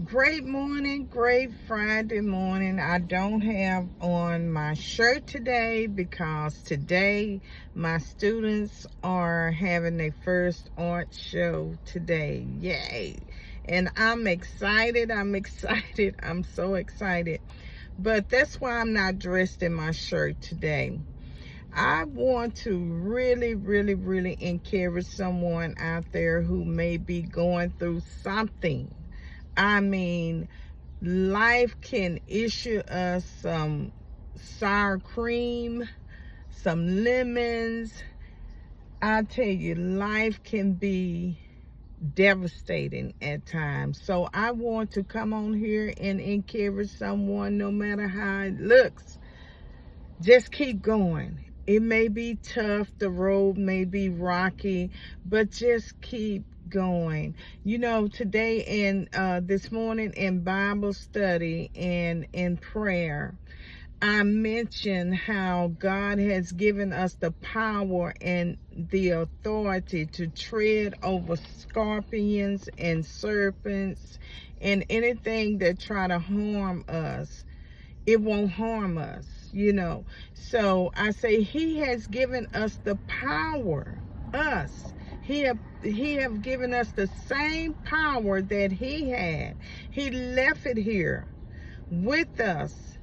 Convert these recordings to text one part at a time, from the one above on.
Great morning, great Friday morning. I don't have on my shirt today because today my students are having their first art show today. Yay! And I'm excited. I'm so excited. But that's why I'm not dressed in my shirt today. I want to really encourage someone out there who may be going through something. I mean, life can issue us some sour cream, some lemons. I tell you, life can be devastating at times. So I want to come on here and encourage someone, no matter how it looks. Just keep going. It may be tough, the road may be rocky, but just keep going. You know, today and this morning in Bible study and in prayer, I mentioned how God has given us the power and the authority to tread over scorpions and serpents and anything that try to harm us. It won't harm us, you know. So I say he has given us the power, us. He have given us the same power that he had. He left it here with us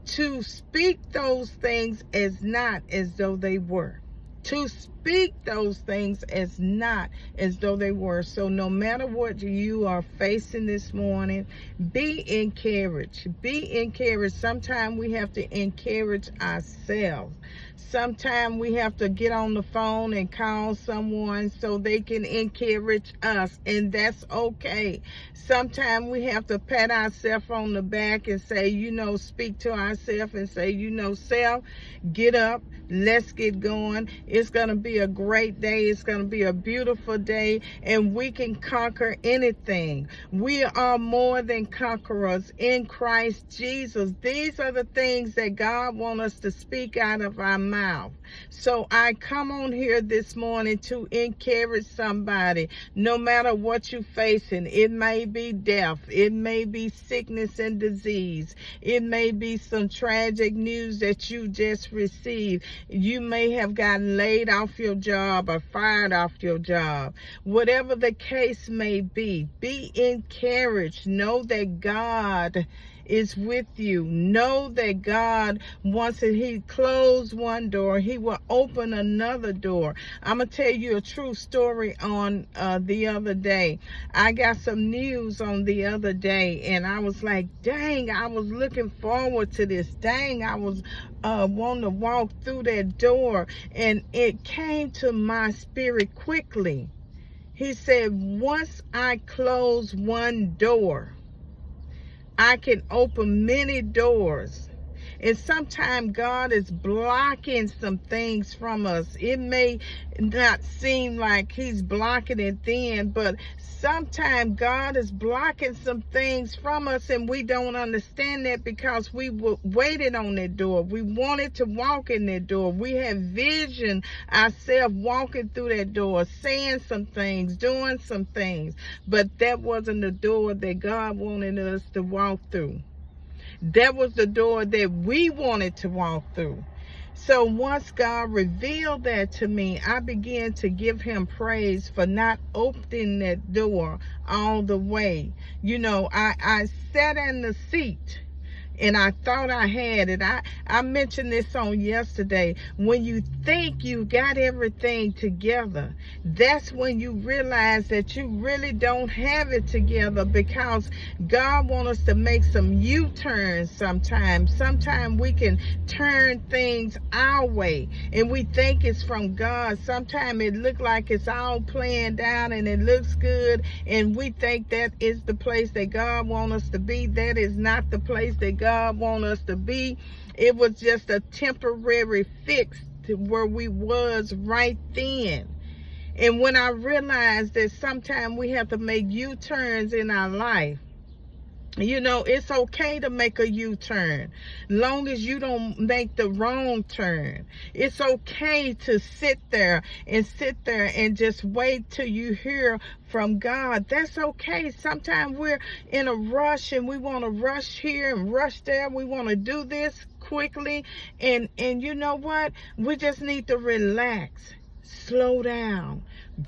to speak those things as not as though they were. To speak those things as not as though they were. So no matter what you are facing this morning, be encouraged. Be encouraged. Sometimes we have to encourage ourselves. Sometimes we have to get on the phone and call someone so they can encourage us, and that's okay. Sometimes we have to pat ourselves on the back and say, speak to ourselves and say, self, get up, let's get going. It's going to be a great day. It's going to be a beautiful day, and we can conquer anything. We are more than conquerors in Christ Jesus. These are the things that God wants us to speak out of our mouth. So I come on here this morning to encourage somebody, no matter what you're facing. It may be death. It may be sickness and disease. It may be some tragic news that you just received. You may have gotten laid off your job or fired off your job. Whatever the case may be encouraged. Know that God is with you. Know that God wants it. He closed one door, he will open another door. I'm gonna tell you a true story on the other day. I got some news on the other day, and I was like, dang, I was looking forward to this. Dang, I was wanting to walk through that door, and it came to my spirit quickly. He said, once I close one door, I can open many doors. And sometimes God is blocking some things from us. It may not seem like he's blocking it then, but sometimes God is blocking some things from us, and we don't understand that because we waited on that door. We wanted to walk in that door. We have vision ourselves walking through that door, saying some things, doing some things, but that wasn't the door that God wanted us to walk through. That was the door that we wanted to walk through. So once God revealed that to me, I began to give him praise for not opening that door all the way. I sat in the seat, and I thought I had it. I mentioned this on yesterday. When you think you got everything together, that's when you realize that you really don't have it together, because God wants us to make some U-turns sometimes. Sometimes we can turn things our way, and we think it's from God. Sometimes it looks like it's all planned out, and it looks good, and we think that is the place that God wants us to be. That is not the place that God wants us to be. It was just a temporary fix to where we was right then. And when I realized that sometimes we have to make U-turns in our life, You know, it's okay to make a U-turn, long as you don't make the wrong turn. It's okay to sit there and just wait till you hear from God. That's okay. Sometimes we're in a rush and we want to rush here and rush there. We want to do this quickly. And you know what? We just need to relax, slow down,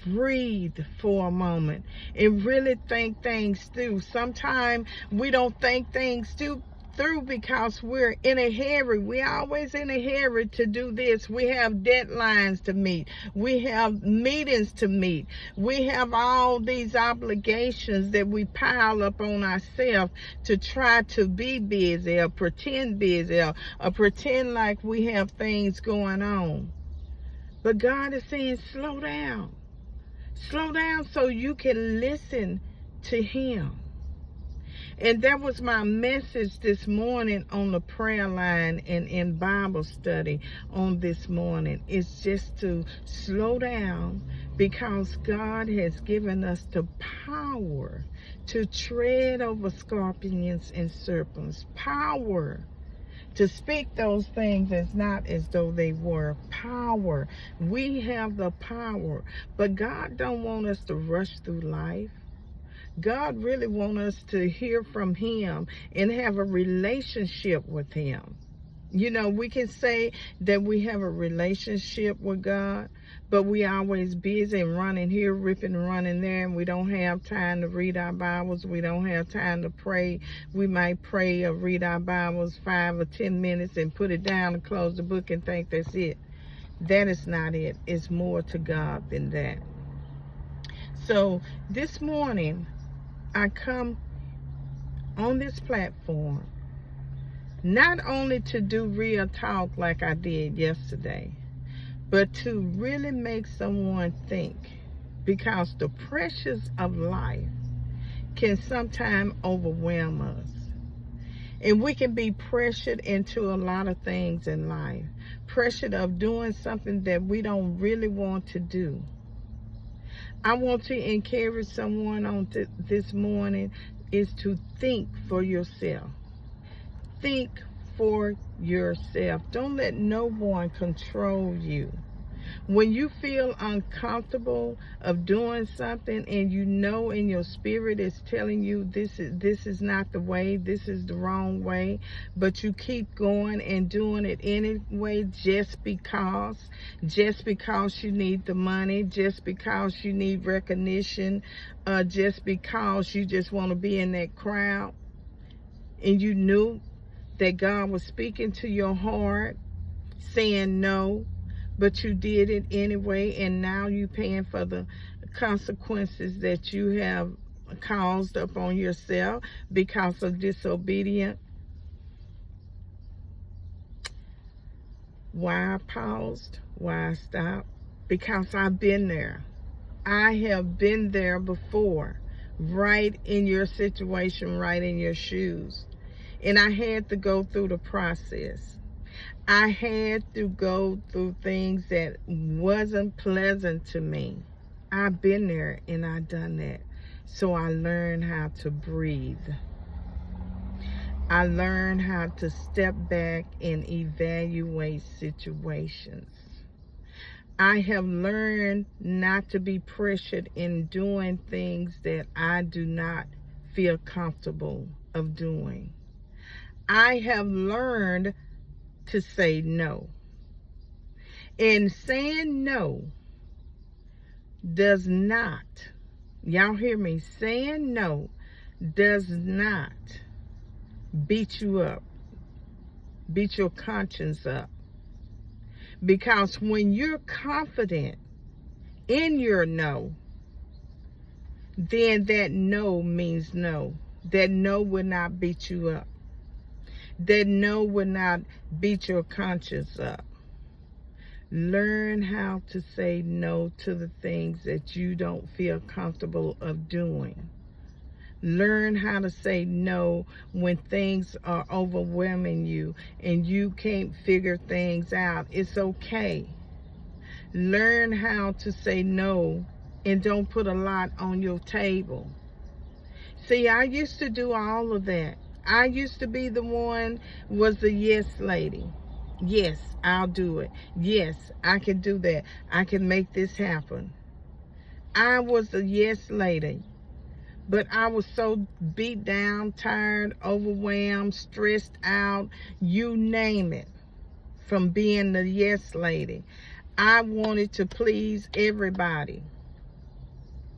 breathe for a moment, and really think things through. Sometimes we don't think things through because we're in a hurry. We're always in a hurry to do this. We have deadlines to meet. We have meetings to meet. We have all these obligations that we pile up on ourselves to try to be busy or pretend busy or pretend like we have things going on. But God is saying, slow down. Slow down so you can listen to Him. And that was my message this morning on the prayer line and in Bible study on this morning. It's just to slow down, because God has given us the power to tread over scorpions and serpents. Power to speak those things as not as though they were. Power. We have the power. But God don't want us to rush through life. God really wants us to hear from Him and have a relationship with Him. You know, we can say that we have a relationship with God, but we always busy and running here, ripping and running there, and we don't have time to read our Bibles. We don't have time to pray. We might pray or read our Bibles 5 or 10 minutes and put it down and close the book and think that's it. That is not it. It's more to God than that. So this morning, I come on this platform not only to do real talk like I did yesterday, but to really make someone think, because the pressures of life can sometimes overwhelm us. And we can be pressured into a lot of things in life. Pressured of doing something that we don't really want to do. I want to encourage someone on this morning is to think for yourself. Think for yourself. Don't let no one control you. When you feel uncomfortable of doing something and you know in your spirit is telling you this is not the way, this is the wrong way, but you keep going and doing it anyway just because you need the money, just because you need recognition, just because you just want to be in that crowd, and you knew that God was speaking to your heart, saying no, but you did it anyway, and now you're paying for the consequences that you have caused upon yourself because of disobedience. Why I paused, why I stopped? Because I've been there. I have been there before, right in your situation, right in your shoes. And I had to go through the process. I had to go through things that wasn't pleasant to me. I've been there and I've done that. So I learned how to breathe. I learned how to step back and evaluate situations. I have learned not to be pressured in doing things that I do not feel comfortable of doing. I have learned to say no. And saying no does not, y'all hear me, saying no does not beat you up, beat your conscience up. Because when you're confident in your no, then that no means no. That no will not beat you up. That no will not beat your conscience up. Learn how to say no to the things that you don't feel comfortable of doing. Learn how to say no when things are overwhelming you and you can't figure things out. It's okay. Learn how to say no and don't put a lot on your table. See, I used to do all of that. I used to be the one, was the yes lady. Yes, I'll do it. Yes, I can do that. I can make this happen. I was the yes lady. But I was so beat down, tired, overwhelmed, stressed out, you name it, from being the yes lady. I wanted to please everybody.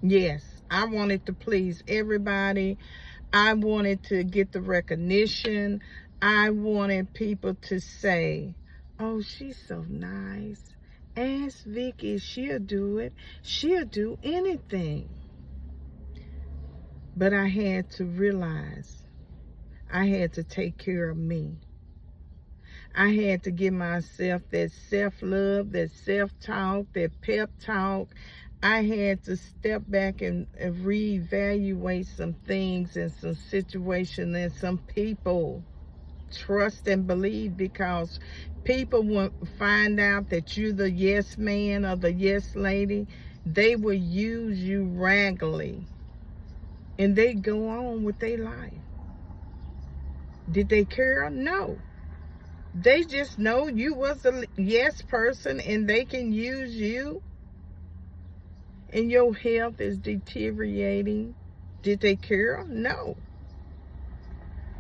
Yes, I wanted to please everybody. I wanted to get the recognition. I wanted people to say, oh, she's so nice. Ask Vicky, she'll do it. She'll do anything. But I had to realize I had to take care of me. I had to give myself that self-love, that self-talk, that pep talk. I had to step back and reevaluate some things and some situations and some people. Trust and believe, because people will find out that you're the yes man or the yes lady. They will use you regularly. And they go on with their life. Did they care? No. They just know you was a yes person and they can use you. And your health is deteriorating. Did they care? No.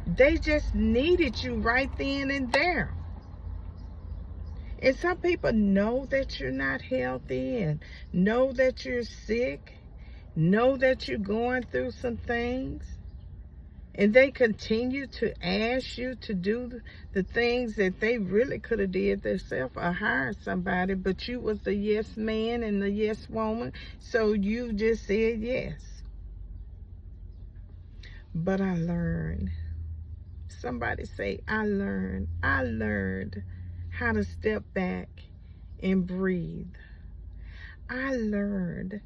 They just needed you right then and there. And some people know that you're not healthy and know that you're sick, know that you're going through some things, and they continue to ask you to do the things that they really could have did themselves or hired somebody, but you was the yes man and the yes woman, so you just said yes. But I learned. Somebody say, I learned how to step back and breathe. I learned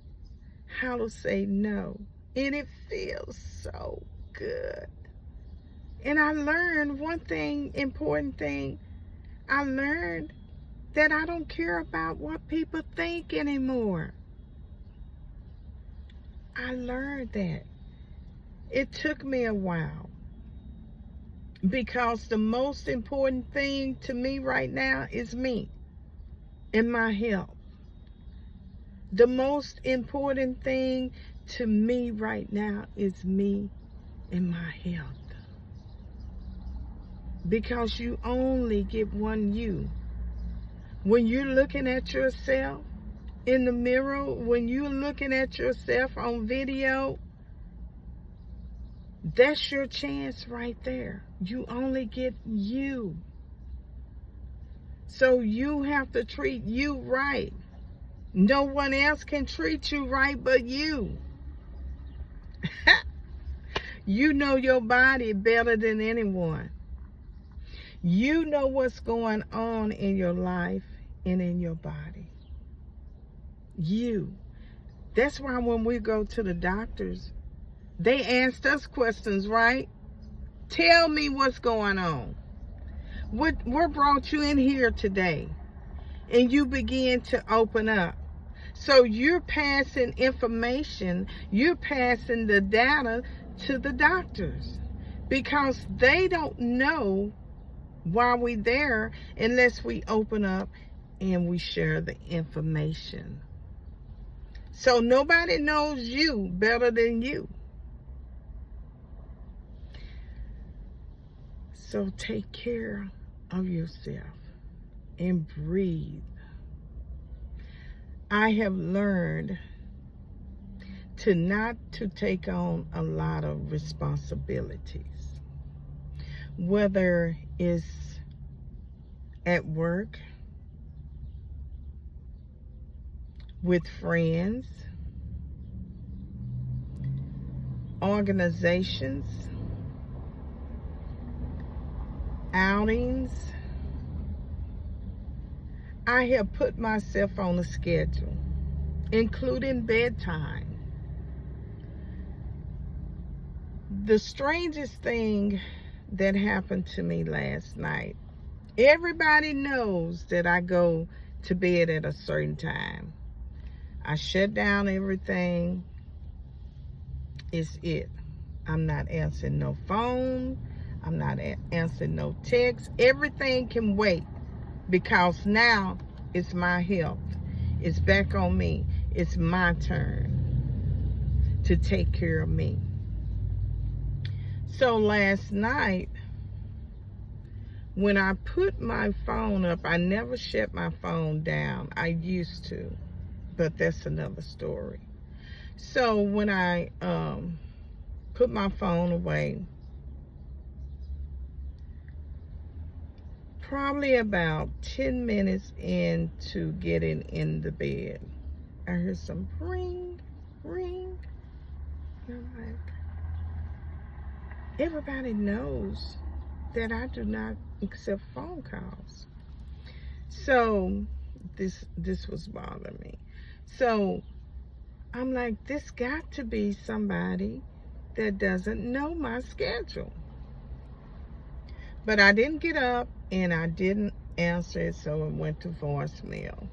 how to say no, and it feels so good. And I learned one thing, important thing. I learned that I don't care about what people think anymore. I learned that. It took me a while, because the most important thing to me right now is me and my health. The most important thing to me right now is me and my health. Because you only get one you. When you're looking at yourself in the mirror, when you're looking at yourself on video, that's your chance right there. You only get you. So you have to treat you right. No one else can treat you right but you. You know your body better than anyone. You know what's going on in your life and in your body. You. That's why when we go to the doctors, they asked us questions, right? Tell me what's going on. What brought you in here today? And you begin to open up. So you're passing information, you're passing the data to the doctors, because they don't know why we're there unless we open up and we share the information. So nobody knows you better than you. So take care of yourself and breathe. I have learned to not to take on a lot of responsibilities, whether it's at work, with friends, organizations, outings. I have put myself on a schedule, including bedtime. The strangest thing that happened to me last night, everybody knows that I go to bed at a certain time. I shut down everything. It's it. I'm not answering no phone. I'm not answering no text. Everything can wait because now it's my health. It's back on me. It's my turn to take care of me. So last night, when I put my phone up, I never shut my phone down. I used to, but that's another story. So when I put my phone away, probably about 10 minutes into getting in the bed, I heard some ring, ring. And I'm like, everybody knows that I do not accept phone calls. So this was bothering me. So I'm like, this got to be somebody that doesn't know my schedule. But I didn't get up and I didn't answer it, so it went to voicemail,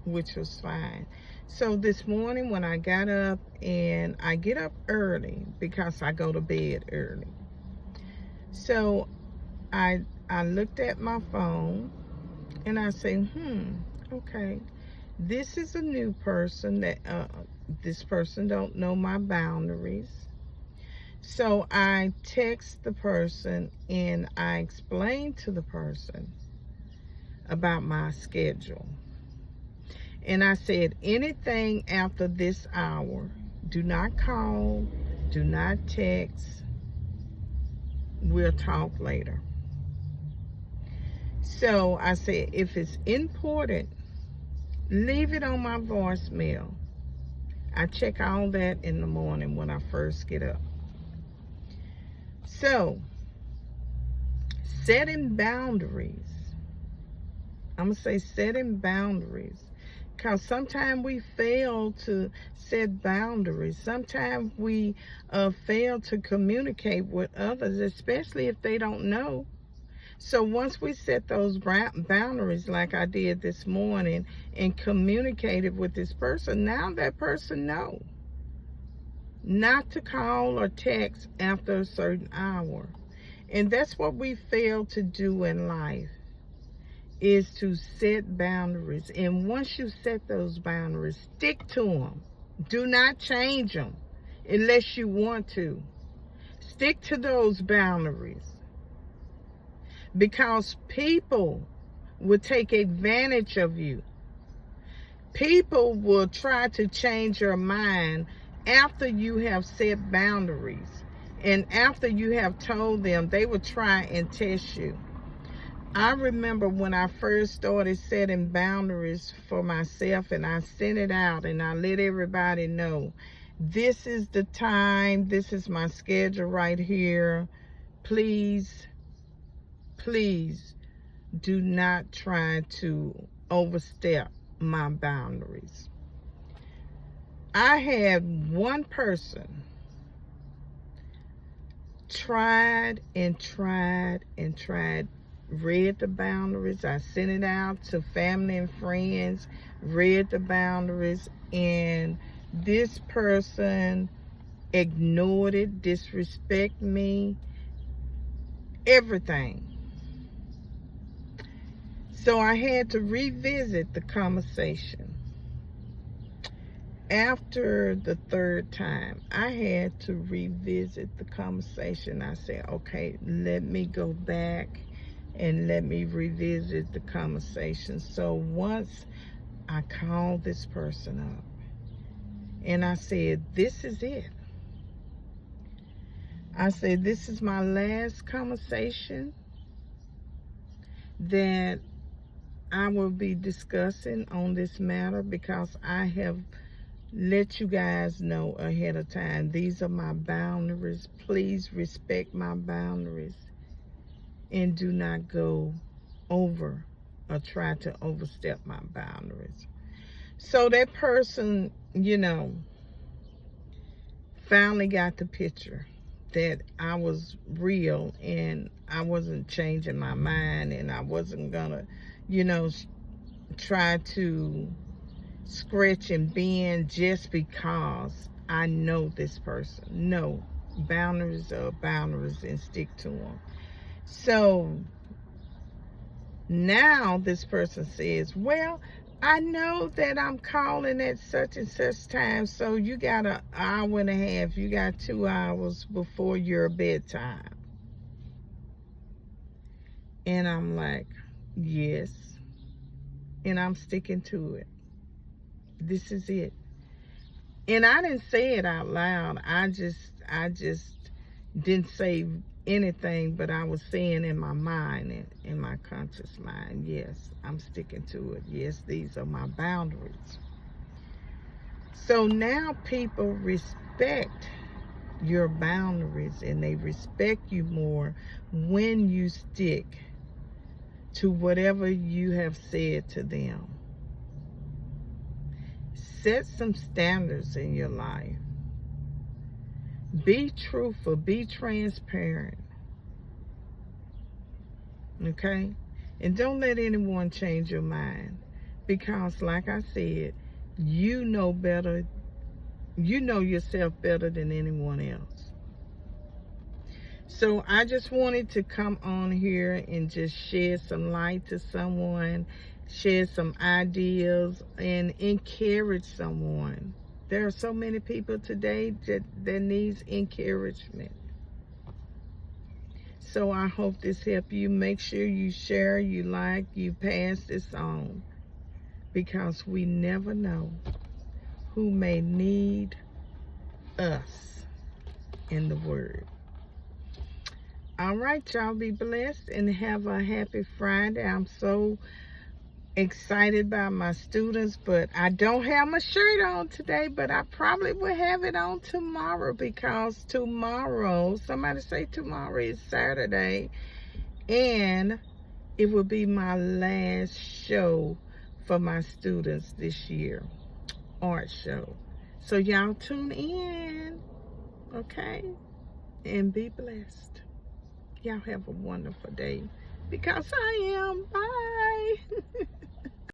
which was fine. So this morning when I got up, and I get up early because I go to bed early. So I looked at my phone and I say, okay, this is a new person that this person don't know my boundaries. So I text the person and I explain to the person about my schedule. And I said, anything after this hour, do not call, do not text. We'll talk later. So I said, if it's important, leave it on my voicemail. I check all that in the morning when I first get up. So, setting boundaries. I'm going to say setting boundaries. Because sometimes we fail to set boundaries. Sometimes we fail to communicate with others, especially if they don't know. So once we set those boundaries, like I did this morning, and communicated with this person, now that person knows not to call or text after a certain hour. And that's what we fail to do in life, is to set boundaries. And once you set those boundaries, stick to them. Do not change them unless you want to. Stick to those boundaries, because people will take advantage of you. People will try to change your mind after you have set boundaries, and after you have told them, they will try and test you. I remember when I first started setting boundaries for myself, and I sent it out and I let everybody know, this is the time, this is my schedule right here. Please do not try to overstep my boundaries. I had one person tried, read the boundaries. I sent it out to family and friends, read the boundaries, and this person ignored it, disrespect me, everything. So I had to revisit the conversation. After the third time, I had to revisit the conversation. I said, okay, let me go back and let me revisit the conversation. So once I called this person up and I said, this is it. I said, this is my last conversation that I will be discussing on this matter, because I have let you guys know ahead of time. These are my boundaries. Please respect my boundaries and do not go over or try to overstep my boundaries. So that person, finally got the picture that I was real and I wasn't changing my mind, and I wasn't gonna, try to scratch and bend just because I know this person. No, boundaries are boundaries and stick to them. So now this person says, well, I know that I'm calling at such and such time, so you got an hour and a half, you got 2 hours before your bedtime. And I'm like, yes. And I'm sticking to it. This is it. And I didn't say it out loud. I just didn't say anything, but I was saying in my mind, in my conscious mind, yes, I'm sticking to it. Yes, these are my boundaries. So now people respect your boundaries, and they respect you more when you stick to whatever you have said to them. Set some standards in your life. Be truthful, be transparent. Okay? And don't let anyone change your mind. Because like I said, you know better. You know yourself better than anyone else. So I just wanted to come on here and just shed some light to someone, share some ideas, and encourage someone. There are so many people today that needs encouragement. So I hope this helped you. Make sure you share, you like, you pass this on. Because we never know who may need us in the word. All right, y'all, be blessed and have a happy Friday. I'm so excited by my students, but I don't have my shirt on today, but I probably will have it on tomorrow, because tomorrow, somebody say tomorrow is Saturday, and it will be my last show for my students this year, art show. So y'all tune in, okay? And be blessed. Y'all have a wonderful day, because I am. Bye.